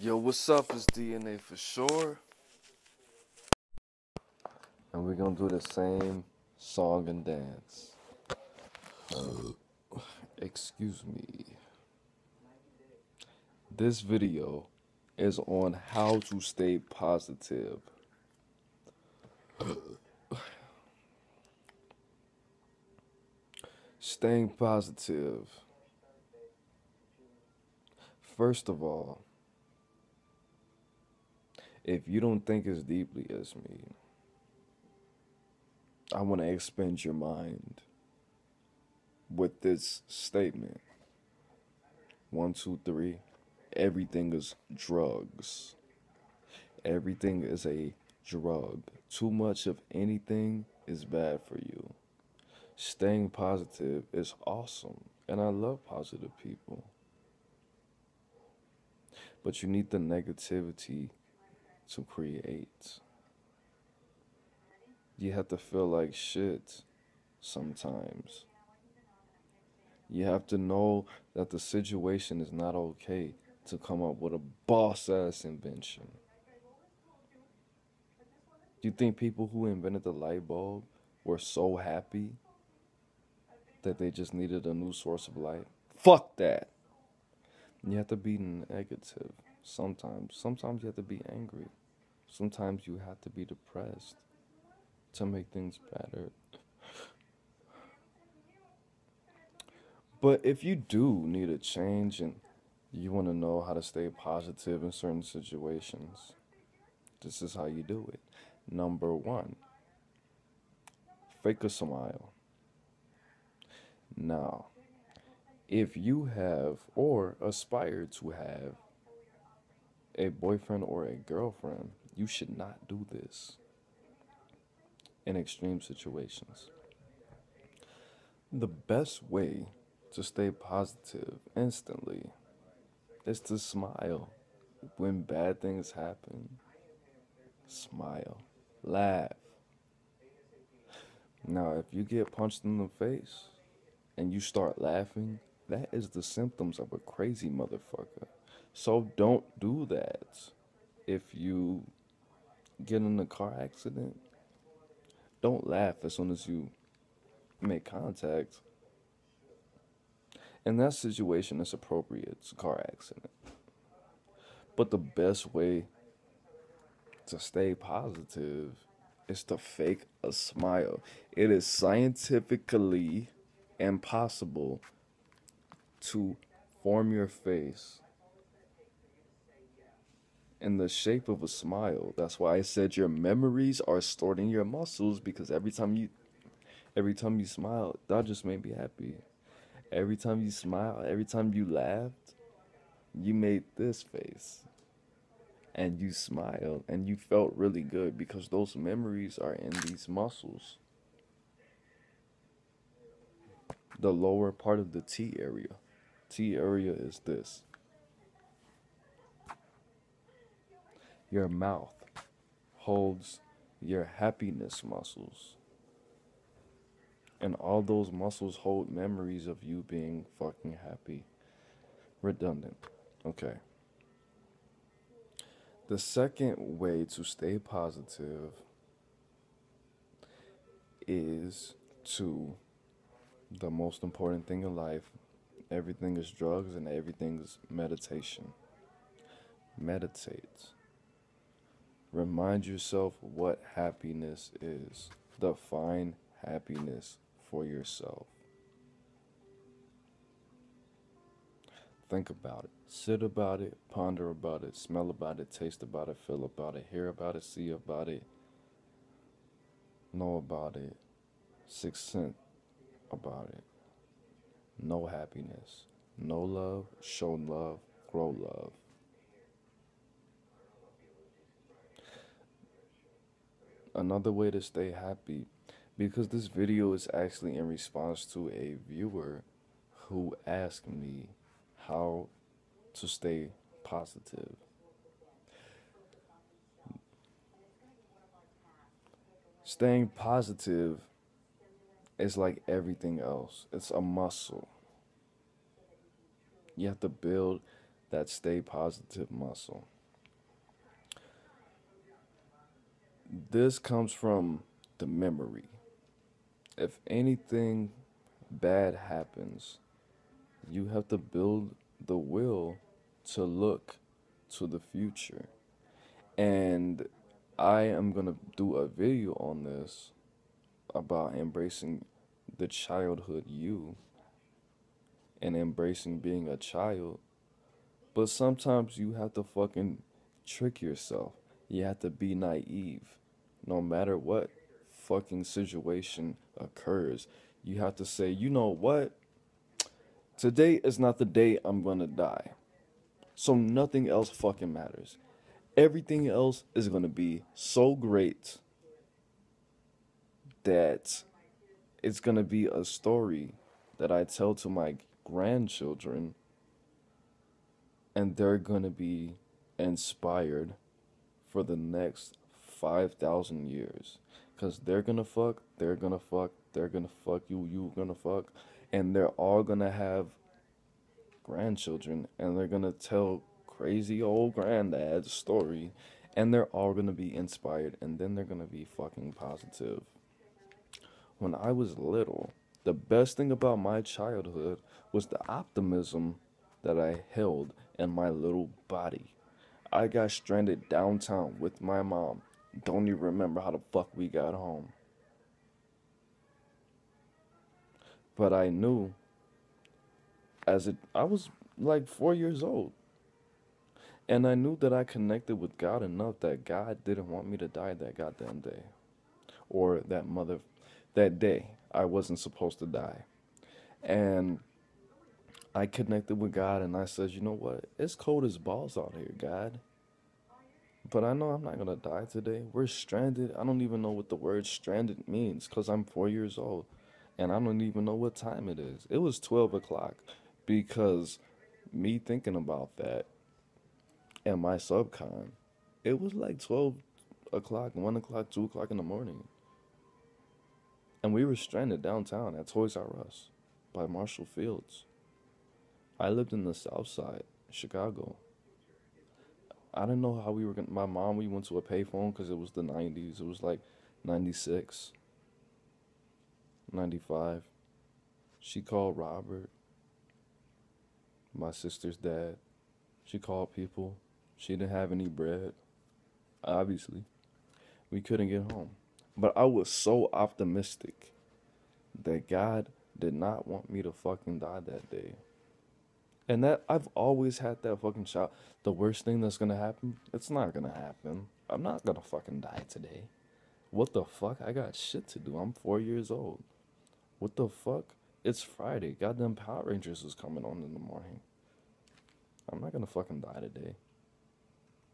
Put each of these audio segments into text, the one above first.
Yo, what's up? It's DNA for sure. And we're gonna do the same song and dance. Excuse me. This video is on how to stay positive. Staying positive. First of all, if you don't think as deeply as me, I want to expand your mind with this statement. 1, 2, 3. Everything is drugs. Everything is a drug. Too much of anything is bad for you. Staying positive is awesome, and I love positive people. But you need the negativity to create. You have to feel like shit sometimes. You have to know that the situation is not okay to come up with a boss-ass invention. Do you think people who invented the light bulb were so happy that they just needed a new source of light? Fuck that. You have to be negative sometimes. Sometimes you have to be angry. Sometimes you have to be depressed to make things better. But if you do need a change and you want to know how to stay positive in certain situations, this is how you do it. Number 1, fake a smile. Now, if you have or aspire to have a boyfriend or a girlfriend, you should not do this in extreme situations. The best way to stay positive instantly is to smile. When bad things happen, smile, laugh. Now, if you get punched in the face and you start laughing, that is the symptoms of a crazy motherfucker. So don't do that. If you get in a car accident, don't laugh as soon as you make contact. In that situation, it's appropriate. It's a car accident. But the best way to stay positive is to fake a smile. It is scientifically impossible to form your face in the shape of a smile. That's why I said your memories are stored in your muscles, because every time you smile, that just made me happy. Every time you smile, every time you laughed, you made this face. And you smiled, and you felt really good because those memories are in these muscles. The lower part of the T area. T area is this. Your mouth holds your happiness muscles. And all those muscles hold memories of you being fucking happy. Redundant. Okay. The second way to stay positive is to, the most important thing in life, everything is drugs and everything is meditation. Meditate. Remind yourself what happiness is. Define happiness for yourself. Think about it. Sit about it. Ponder about it. Smell about it. Taste about it. Feel about it. Hear about it. See about it. Know about it. Sixth sense about it. Know happiness. Know love. Show love. Grow love. Another way to stay happy, because this video is actually in response to a viewer who asked me how to stay positive. Staying positive is like everything else. It's a muscle. You have to build that stay positive muscle. This comes from the memory. If anything bad happens, you have to build the will to look to the future. And I am going to do a video on this about embracing the childhood you and embracing being a child. But sometimes you have to fucking trick yourself. You have to be naive. No matter what fucking situation occurs, you have to say, you know what? Today is not the day I'm gonna die. So nothing else fucking matters. Everything else is gonna be so great that it's gonna be a story that I tell to my grandchildren, and they're gonna be inspired for the next 5,000 years. Because they're gonna fuck, they're gonna fuck, they're gonna fuck, you gonna fuck, and they're all gonna have grandchildren, and they're gonna tell crazy old granddad's story, and they're all gonna be inspired, and then they're gonna be fucking positive. When I was little, the best thing about my childhood was the optimism that I held in my little body. I got stranded downtown with my mom. Don't even remember how the fuck we got home. But I knew I was like 4 years old. And I knew that I connected with God enough that God didn't want me to die that goddamn day. Or that day I wasn't supposed to die. And I connected with God and I said, you know what? It's cold as balls out here, God. But I know I'm not going to die today. We're stranded. I don't even know what the word stranded means because I'm 4 years old. And I don't even know what time it is. It was 12 o'clock because me thinking about that and my subcon, it was like 12 o'clock, 1 o'clock, 2 o'clock in the morning. And we were stranded downtown at Toys R Us by Marshall Fields. I lived in the South Side, Chicago. I didn't know how we were my mom, we went to a payphone because it was the 90s. It was like 96, 95. She called Robert, my sister's dad. She called people. She didn't have any bread. Obviously, we couldn't get home. But I was so optimistic that God did not want me to fucking die that day. And that I've always had that fucking shout. The worst thing that's gonna happen, it's not gonna happen. I'm not gonna fucking die today. What the fuck? I got shit to do. I'm 4 years old. What the fuck? It's Friday. Goddamn Power Rangers is coming on in the morning. I'm not gonna fucking die today.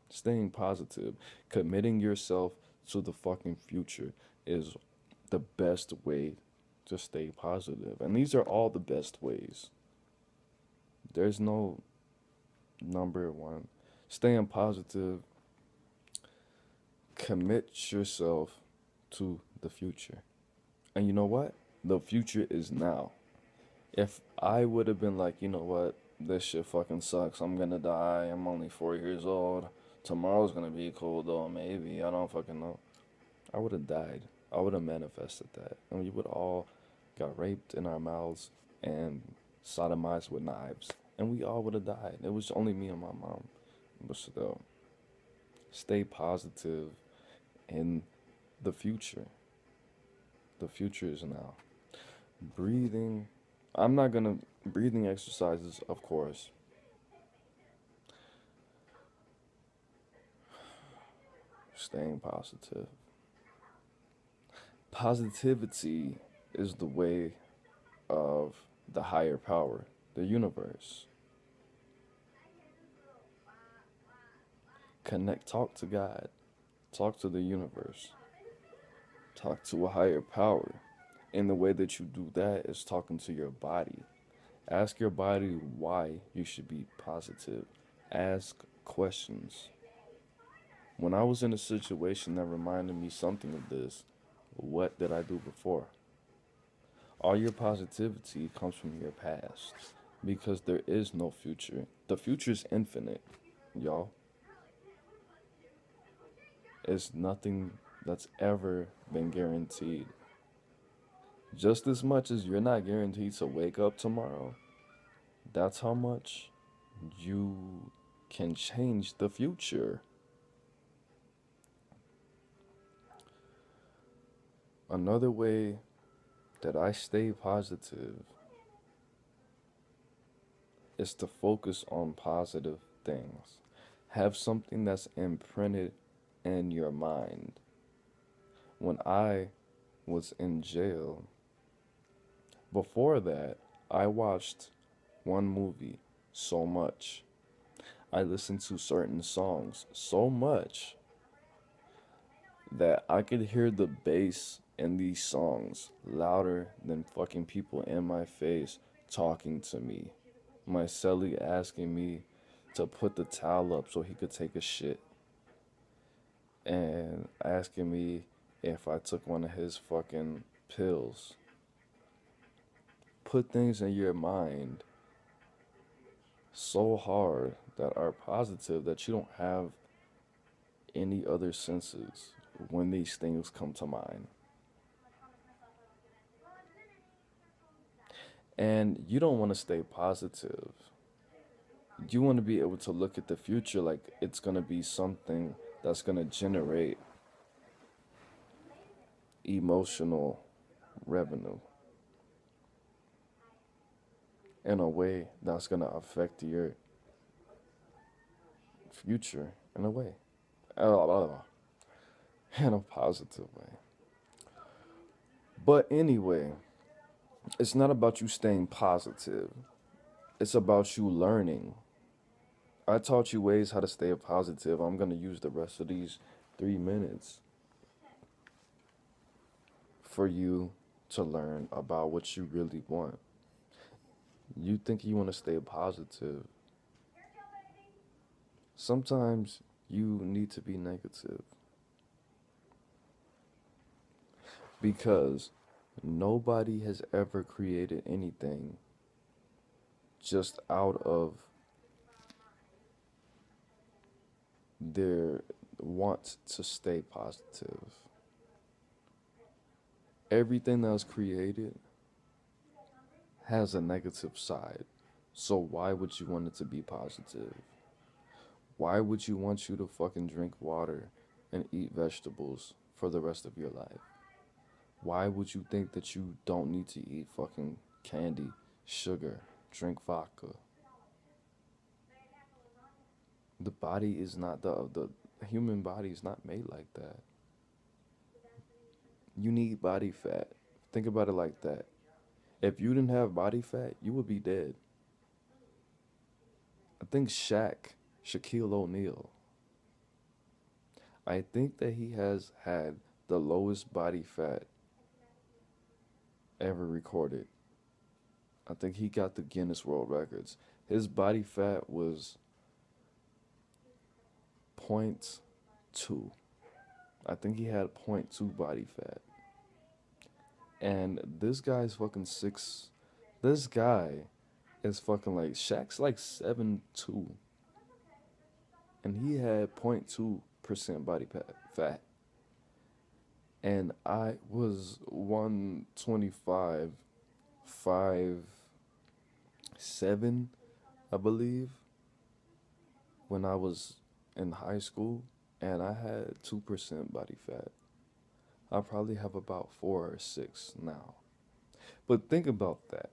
Staying positive, committing yourself to the fucking future is the best way to stay positive. And these are all the best ways. There's no number one. Staying positive, commit yourself to the future. And you know what? The future is now. If I would have been like, you know what? This shit fucking sucks. I'm gonna die. I'm only 4 years old. Tomorrow's gonna be cool though, maybe. I don't fucking know. I would have died. I would have manifested that. And we would all got raped in our mouths and sodomized with knives. And we all would have died. It was only me and my mom. But still, stay positive in the future. The future is now. Breathing. I'm not gonna... Breathing exercises, of course. Staying positive. Positivity is the way of the higher power, the universe. Talk to God. Talk to the universe. Talk to a higher power. And the way that you do that is talking to your body. Ask your body why you should be positive. Ask questions. When I was in a situation that reminded me something of this, what did I do before? All your positivity comes from your past. because there is no future. The future is infinite, y'all. It's nothing that's ever been guaranteed. Just as much as you're not guaranteed to wake up tomorrow, that's how much you can change the future. Another way that I stay positive is to focus on positive things. Have something that's imprinted in your mind. When I was in jail, before that, I watched one movie so much. I listened to certain songs so much that I could hear the bass in these songs louder than fucking people in my face talking to me. My cellie asking me to put the towel up so he could take a shit. And asking me if I took one of his fucking pills. Put things in your mind so hard that are positive that you don't have any other senses when these things come to mind. And you don't want to stay positive. You want to be able to look at the future like it's going to be something that's going to generate emotional revenue in a way that's going to affect your future in a way. In a positive way. But anyway, it's not about you staying positive. It's about you learning. I taught you ways how to stay positive. I'm going to use the rest of these 3 minutes for you to learn about what you really want. You think you want to stay positive. Sometimes you need to be negative. Because nobody has ever created anything just out of their want to stay positive. Everything that was created has a negative side. So why would you want it to be positive? Why would you want you to fucking drink water and eat vegetables for the rest of your life? Why would you think that you don't need to eat fucking candy, sugar, drink vodka? The body is not, the human body is not made like that. You need body fat. Think about it like that. If you didn't have body fat, you would be dead. I think Shaquille O'Neal, I think that he has had the lowest body fat ever recorded. I think he got the Guinness World Records. His body fat was 0.2. I think he had 0.2 body fat. And this guy's fucking this guy is fucking like, Shaq's like 7'2". And he had 0.2% body fat. And I was 125, 5'7", I believe, when I was in high school, and I had 2% body fat. I probably have about 4 or 6 now. But think about that.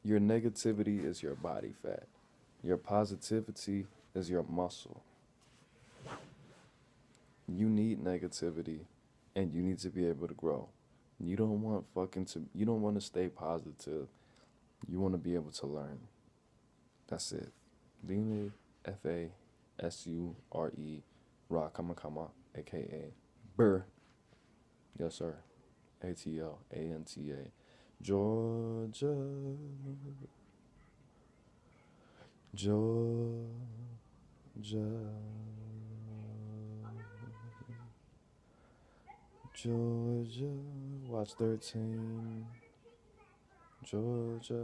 Your negativity is your body fat. Your positivity is your muscle. You need negativity, and you need to be able to grow. You don't want to stay positive. You want to be able to learn. That's it. Dine F-A-S-U-R-E, Ra Kama, a.k.a. Burr. Yes, sir. A-T-L-A-N-T-A. Georgia. Georgia. Georgia. Watch 13. Georgia.